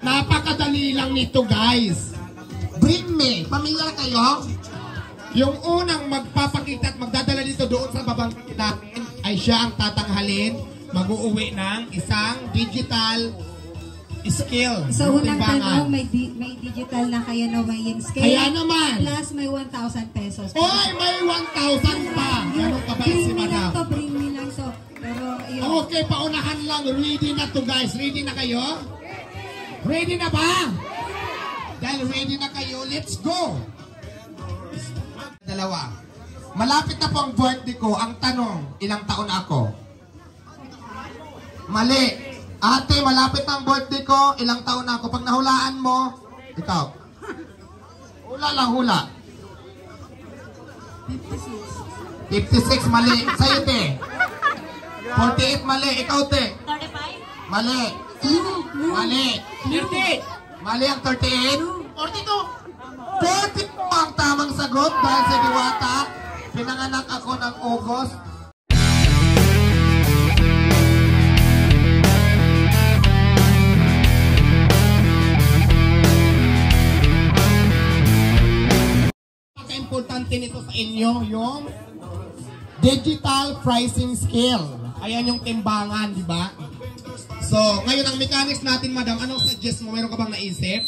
Napakadali lang nito, guys. Bring me. Pamilyar kayo? Yung unang magpapakita at magdadala dito doon sa babang natin ay siya ang tatanghalin, mag-uuwi ng isang digital skill. So unang tanong, may digital na kayo na weighing scale. Kaya naman. Plus may 1,000 pesos. Oy, may 1,000 pa. Ganun ka ba si madam? Bring me lang. So, pero yun. Okay, paunahan lang. Ready na to, guys. Ready na kayo? Ready na ba? Dahil ready na kayo, let's go! Dalawa. Malapit na po ang birthday ko. Ang tanong, ilang taon ako? Mali. Ate, malapit na ang birthday ko. Ilang taon ako? Pag nahulaan mo, ikaw. Hula lang, hula. 56, mali. Sa'yo, te. 48, mali. Ikaw, te. 35? Mali. Mali. 30. Mali ang 38. 42. 42 ang tamang sagot dahil sa Diwata. Pinanganak ako ng August. Importante nito sa inyo yung digital pricing scale. Ayan yung timbangan, di ba? So, ngayon ang mechanics natin, madam, anong suggest mo? Meron ka bang naisip?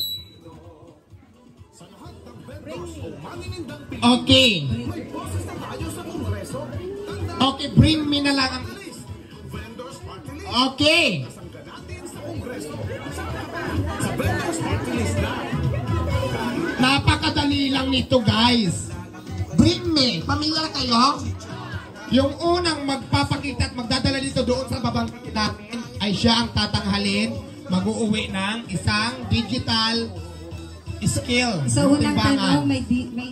Okay. Okay, bring me na lang ang... Okay. Napakadali lang nito, guys. Bring me. Pamilyar kayo? Yung unang magpapakita at magdadala dito doon sa babang natin ay siya ang tatanghalin, mag-uuwi ng isang digital skill. So unang tanong, may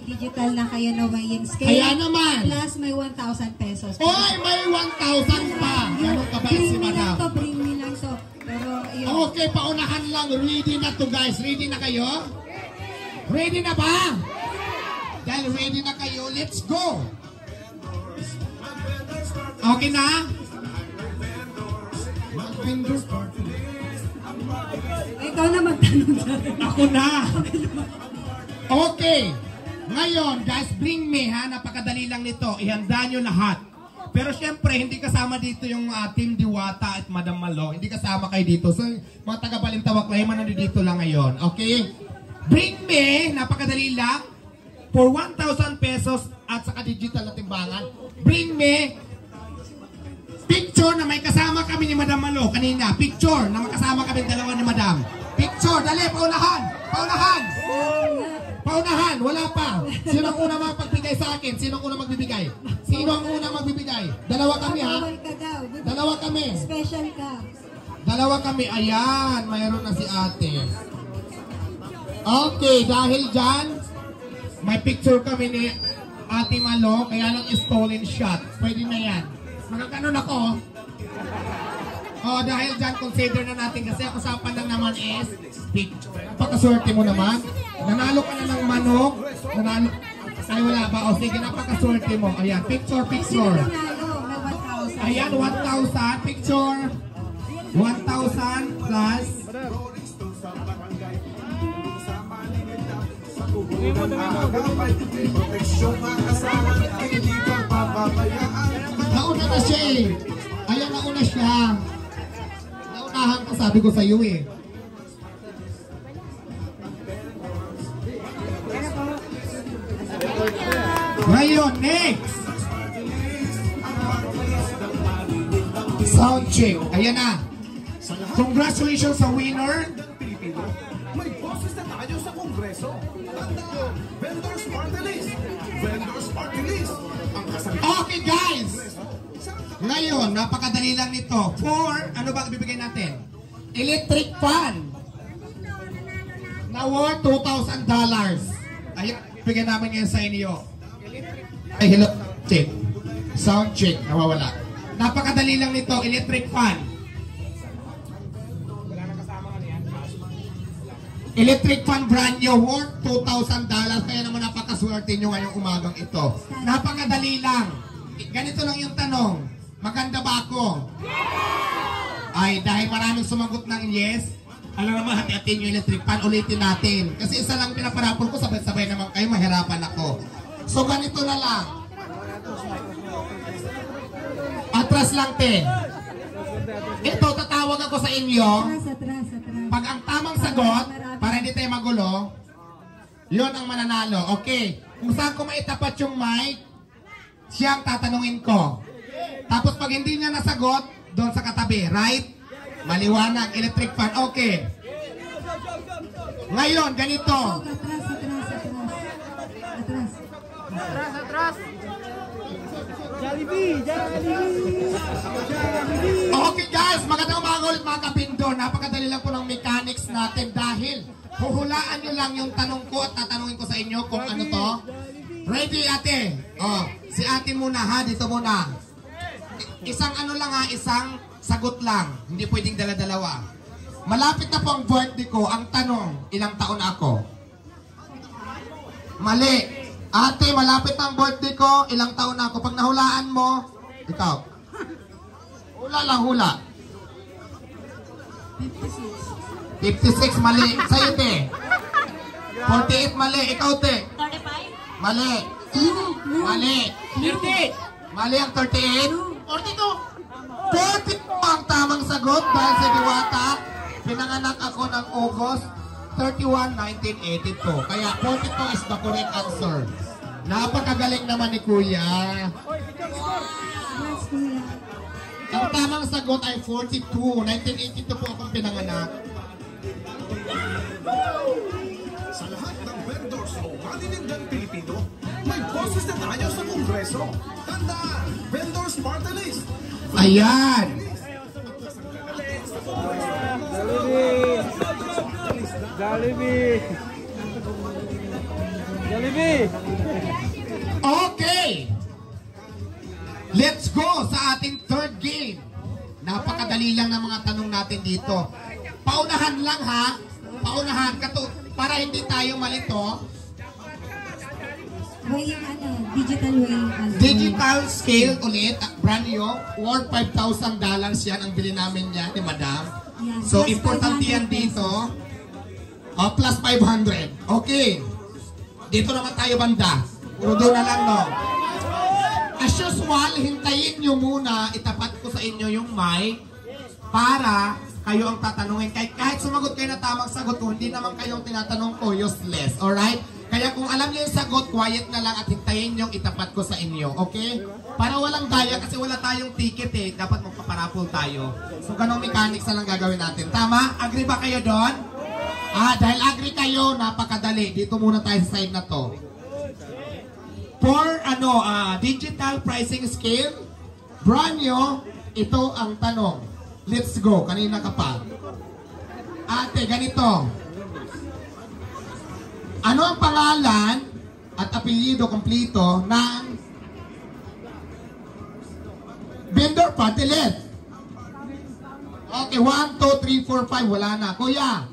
digital na kayo na weighing scale. Kaya naman. Plus may 1,000 pesos. Oy, may 1,000 pa. Ganun ka ba si madam? Bring me lang. So, pero yun. Okay, paunahan lang. Ready na to, guys. Ready na kayo? Ready na ba? Dahil ready na kayo, let's go! Okay na? Ikaw na magtanong. Ako na! Okay! Ngayon, guys, bring me, ha? Napakadali lang nito. Ihanda nyo lahat. Pero syempre, hindi kasama dito yung Team Diwata at Madam Malo. Hindi kasama kayo dito. So, mga taga-Balintawak lang, nandito lang ngayon. Okay? Bring me, napakadali lang, for 1,000 pesos at saka digital na timbangan. Bring me picture na may kasama kami ni Madam Malo kanina. Picture na makasama kami dalawa ni Madam. Picture, dali, paunahan! Paunahan! Paunahan, wala pa. Sino ang unang mapagbigay sa akin? Sino ang unang magbibigay? Sino ang unang magbibigay? Dalawa kami, ha? Dalawa kami. Special ka. Dalawa kami. Ayan, mayroon na si ate. Okay, dahil dyan, may picture kami ni Ate Malo, kaya lang stolen shot. Pwede na yan. Magkakanon ako. Dahil dyan, consider na natin kasi ang usapan lang naman is picture. Napakaswerte mo naman. Nanalo ka na ng manok. Nanalo. Ay, wala ba? O sige, napakaswerte mo. Ayan, picture, picture. Ayan, 1,000. Picture. 1,000 plus. Nauna na siya eh. Ayan, nauna siya. Naunahan ka, sabi ko sa iyo eh. Ngayon, next. Sound check. Ayan na. Congratulations sa winner. May boses na tayo sa Kongreso. Vendors Party List. Vendors Party List. Okay, guys. Ngayon, napakadali lang nito. For, ano ba bibigay natin? Electric fan. Na worth $2,000. Ayun, bigyan namin ngayon sa inyo. Ay, hello. Check. Sound check. Nawawala. Napakadali lang nito. Electric fan. Electric fan brand new worth $2,000. Kaya naman napakaswerte nyo ngayong umagang ito. Napakadali lang. Ganito lang yung tanong. Maganda ba ako? Ay, dahil maraming sumagot ng yes, Alam naman, hati-hatiin yung electric fan, ulitin natin. Kasi isa lang pinaparapol ko, sabay-sabay naman kayo, mahirapan ako. So ganito na lang. Atras lang, te. Ito, tatawag ako sa inyo. Atras. Pag ang tamang sagot, para hindi tayo magulo, yun ang mananalo. Okay. Kung saan ko maitapat yung mic, siya ang tatanungin ko. Tapos pag hindi niya nasagot, doon sa katabi. Right? Maliwanag. Electric fan. Okay. Ngayon, ganito. Atras. Okay guys, magandang umaga ulit mga kapindo. Napakadali lang po ng mechanics natin dahil huhulaan nyo lang yung tanong ko at tatanungin ko sa inyo kung ano to. Ready ate? Oh, si ate muna ha, dito muna. Isang ano lang ha, isang sagot lang. Hindi pwedeng dala-dalawa. Malapit na po ang birthday ko. Ang tanong, ilang taon ako? Mali. Ate, malapit na ang birthday ko. Ilang taon ako? Pag nahulaan mo, ikaw. Hula lang, hula. 56, mali. Sa'yo, te. 48, mali. Ikaw, te. 35? Mali. Mali. 30. Mali ang 38. 42. 42 ang tamang sagot dahil sa Diwata. Pinanganak ako ng August 31, 1982. Kaya 42 is the correct answer. Napakagaling naman ni Kuya. Ang tamang sagot ay 42. 1982 po akong pinanganak. Sa lahat ng vendors o maninindang Pilipino, may boses na tayo sa Kongreso. Tandaan, Vendors Party List. Ayan. Jollibee! Okay. Let's go sa ating third game. Napakadali lang ng mga tanong natin dito. Paunahan lang ha. Paunahan. Para hindi tayo malito. Digital way. Digital scale ulit. Brand new. Worth $5,000 yan ang bili namin yan ni Madam. Yeah, So, plus importante 500 yan dito. Plus 500. Okay. Dito naman tayo banda. Puro doon na lang, no? As usual, hintayin nyo muna. Itapat ko sa inyo yung mic para kayo ang tatanungin. Kahit sumagot kayo na tamang sagot, kung hindi naman kayo ang tinatanong ko, useless. Alright? Kaya kung alam niyo yung sagot, quiet na lang at hintayin nyo itapat ko sa inyo. Okay? Para walang daya kasi wala tayong ticket eh. Dapat magpaparapol tayo. So, ganong mechanics na lang gagawin natin. Tama? Agree ba kayo doon? Dahil agree kayo, napakadali. Dito muna tayo sa side na to. For digital pricing scale, brand new, ito ang tanong. Let's go. Kanina ka pa. Ate, ganito. Ano ang pangalan at apelyido kompleto ng vendor party list? Okay, 1, 2, 3, 4, 5. Wala na. Kuya.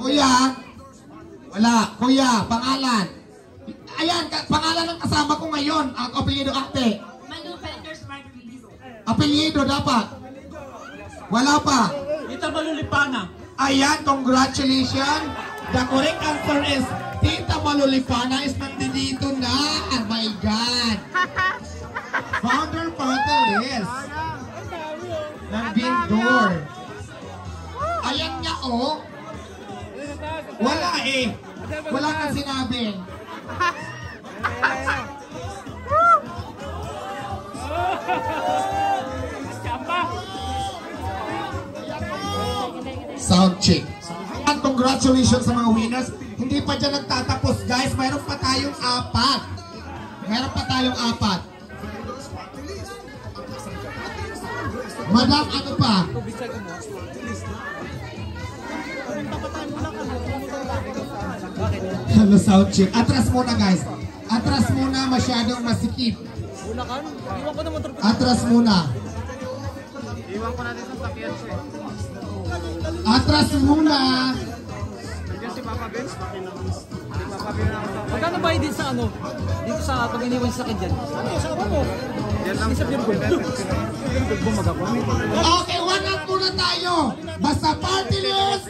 Kuya. Wala. Kuya, pangalan. Ayan, pangalan ng kasama ko ngayon. Ang apelyido, ate. Manu Vendors Smart Release. Apelyido dapat. Wala pa. Tita Malulipana. Ayan, congratulations. The correct answer is Tita Malulipana is nandito na. Oh my God. Founder party list ng vendor. Ayan nga oh. Wala eh. Wala kang sinabi. Sound check. At congratulations sa mga winners. Hindi pa dyan nagtatapos guys. Mayroon pa tayong 4. Mayroon pa tayong 4. Madam, ano pa? Hello, sound check. Atras muna guys. Atras muna, masyadong masikip. Atras muna. Iwan ko natin sa sakyan ko eh. Atras muna. Nandiyan si Papa Ben. Papa Ben na ako. Magkano ba din sa ano? Dito sa pag iniwan sa sakyan dyan? Ano, sa mo? Yan lang sa Virgo. Virgo mag-ako. Okay, 1 up muna muna tayo. Basta party list.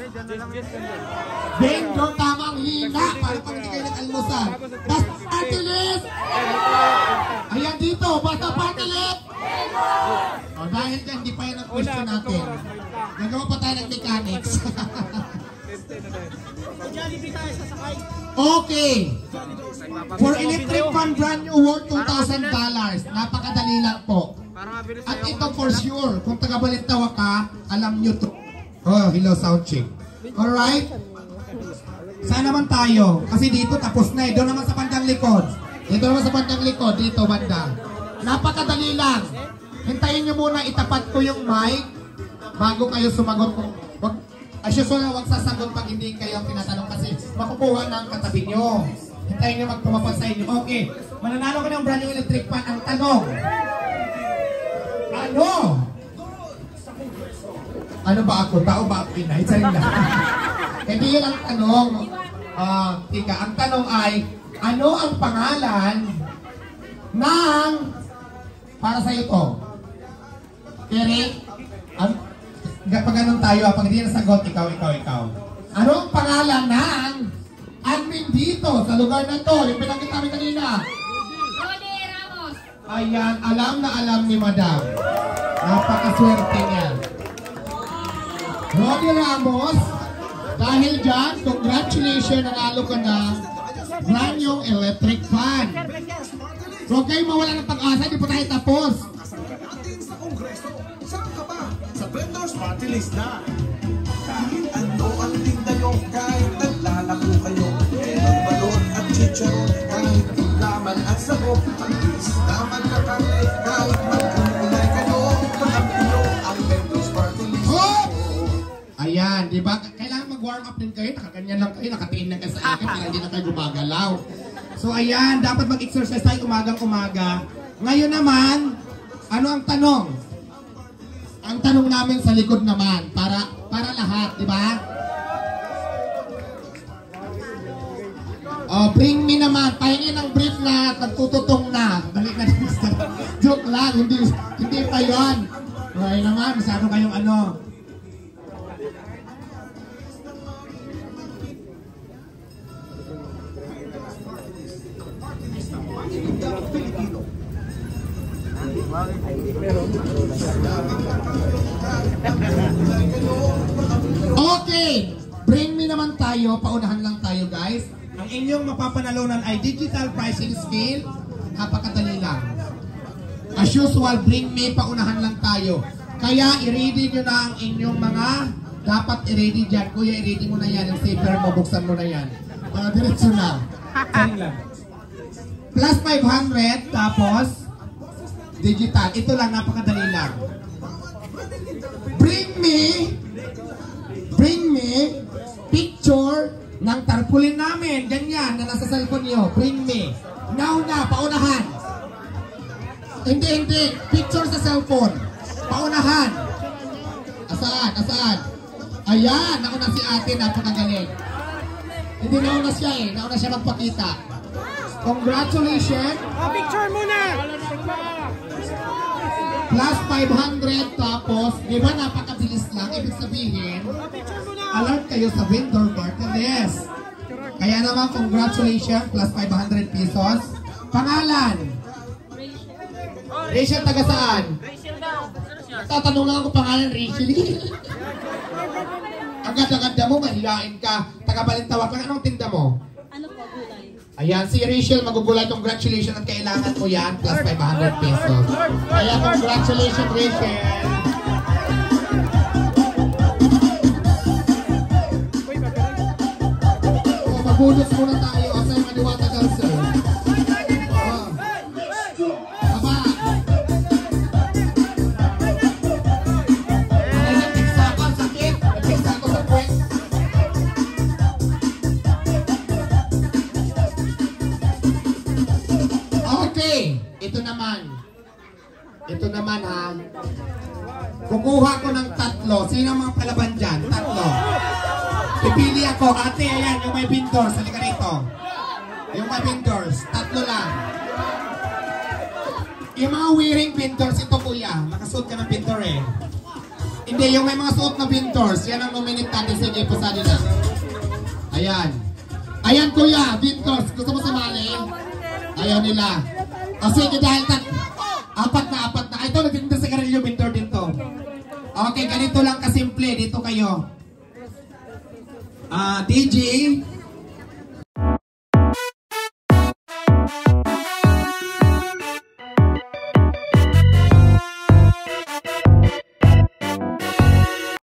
Bingo, tamang hina. Para pag hindi kayo nag-almusal. Basta party list. Ayan dito, basta party list. O, dahil dyan, hindi pa yan ang question natin. Nagawa pa tayo ng mechanics. Okay. For electric fan brand new worth $2,000. Napakadali lang po. At ito for sure, kung taga-Balintawa ka, alam nyo to. Oh, hello sound check. Alright? Saan naman tayo? Kasi dito tapos na eh. Doon naman sa bandang likod. Dito naman sa bandang likod. Dito banda. Napakadali lang. Hintayin nyo muna itapat ko yung mic bago kayo sumagot. As usual, huwag sasagot pag hindi kayo tinatanong kasi makukuha ng katabi nyo. Hintayin nyo magpumapag sa inyo. Okay. Mananalo ka ng brand new electric fan. Ang tanong. Ano? Ano ba ako? Tao ba ako? Inaitsarin lang. Hindi yun ang tanong. Tika, ang tanong ay, ano ang pangalan ng para sa ito? Eric? Pag ganun tayo, pag hindi nasagot, ikaw. Ano ang pangalan ng admin dito sa lugar na to? Yung pinakita namin kanina. Rodi Ramos. Ayan, alam na alam ni Madam. Napakaswerte niya. Rodi Ramos, dahil dyan, congratulations, nanalo ka na brand new electric fan. Huwag kayo mawala ng pag-asa, di po tayo tapos. Atin sa Kongreso, saan ka ba? Sa Vendors Party List na. Kahit ano ang tinda nyo, kahit naglalako kayo, meron balon at chicharon, kahit laman at sabog, ang bis naman na kami, kahit magkulay kayo, pag-ampiyo ang Vendors Party List. Oh! Ayan, di ba? Kailangan mag-warm up din kayo, nakaganyan lang kayo, nakatiin lang kayo sa akin, para hindi na kayo gumagalaw. So ayan, dapat mag-exercise tayo umagang-umaga. Ngayon naman, ano ang tanong? Ang tanong namin sa likod naman, para lahat, di ba? Bring me naman, pahingin ng brief na nagtututong na. Balik na joke lang, hindi pa yun. Okay naman, masyado kayong ano. Okay, bring me naman tayo, paunahan lang tayo guys. Ang inyong mapapanalunan ay digital pricing scale, napakadali lang. As usual, bring me, paunahan lang tayo. Kaya i-ready nyo na ang inyong mga dapat i-ready dyan. Kuya, i-ready mo na yan, yung saver mo, buksan mo na yan. Diretso na. Plus 500, tapos digital. Ito lang, napakadali lang. Bring me picture ng tarpaulin namin. Ganyan, na nasa cellphone nyo. Bring me. Now na, paunahan. Hindi. Picture sa cellphone. Paunahan. Asaan? Ayan, nauna si ate, napakagaling. Hindi nauna siya eh. Nauna siya magpakita. Congratulations. Picture muna! Plus 500 tapos, di ba napakabilis lang? Ibig sabihin, alert kayo sa vendor party list. Kaya naman, congratulations, plus 500 pesos. Pangalan? Rachel, taga saan? Rachel daw. Tatanong lang ako pangalan, Rachel. Ang ganda-ganda mo, mahihain ka. Taga Balintawa ka, anong tinda mo? Ano po, gulay? Ayan, si Rachel magugulay. Congratulations at kailangan mo yan. Plus 500 pesos. Kaya congratulations, Rachel. Magbunot muna tayo. O sa'yo maniwata ka, sir. Baba. Ay, nagpiksa ako. Ang sakit. Nagpiksa ako sa puwet. Okay. Ito naman ha. Kukuha ko ng tatlo. Sino ang mga palaban dyan? Tatlo. Pipili ako. Ate, ayan. Yung may vendors. Halika rito. Yung may vendors. Tatlo lang. Yung mga wearing vendors, ito kuya. Nakasuot ka ng vendor eh. Hindi, yung may mga suot na Vintors, yan ang nominate natin. Sige, pasali na. Ayan. Ayan kuya, Vintors. Gusto mo sumali? Ayaw nila. O sige, dahil apat na. Ay, ito, nagtitinda sa Carillo Vintor dito. Okay, ganito lang kasimple. Dito kayo. DJ,